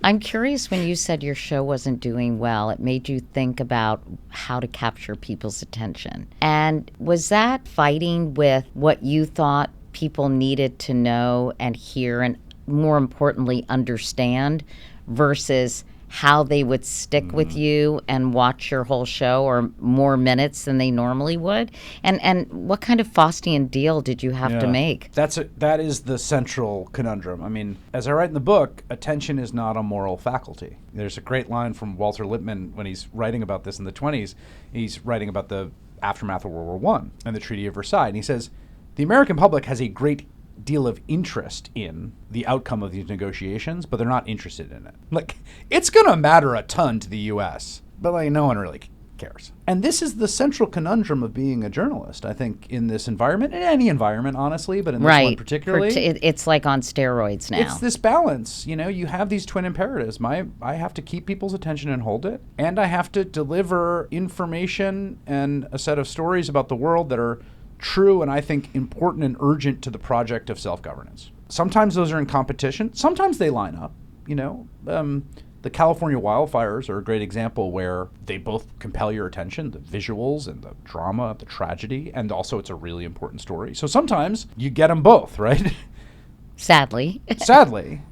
I'm curious, when you said your show wasn't doing well, it made you think about how to capture people's attention. And was that fighting with what you thought people needed to know and hear, and more importantly, understand, versus how they would stick with you and watch your whole show or more minutes than they normally would? And what kind of Faustian deal did you have to make? That is the central conundrum. I mean, as I write in the book, attention is not a moral faculty. There's a great line from Walter Lippmann when he's writing about this in the 1920s. He's writing about the aftermath of World War I and the Treaty of Versailles. And he says, the American public has a great deal of interest in the outcome of these negotiations, but they're not interested in it. Like, it's going to matter a ton to the U.S., but like no one really cares. And this is the central conundrum of being a journalist, I think, in this environment, in any environment, honestly, but in this one particularly. It's like on steroids now. It's this balance. You know, you have these twin imperatives. I have to keep people's attention and hold it, and I have to deliver information and a set of stories about the world that are true and I think important and urgent to the project of self-governance. Sometimes those are in competition. Sometimes they line up. You know, the California wildfires are a great example where they both compel your attention, the visuals and the drama, the tragedy, and also it's a really important story. So sometimes you get them both, right? Sadly. Sadly.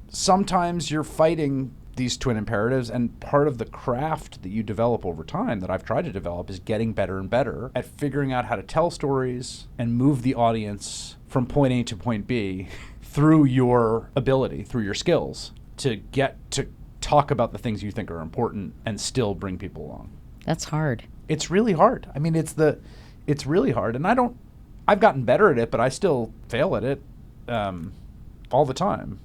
Sometimes you're fighting these twin imperatives, and part of the craft that you develop over time that I've tried to develop is getting better and better at figuring out how to tell stories and move the audience from point A to point B through your ability, through your skills, to get to talk about the things you think are important and still bring people along. That's hard. It's really hard. I mean, it's really hard, and I've gotten better at it, but I still fail at it all the time.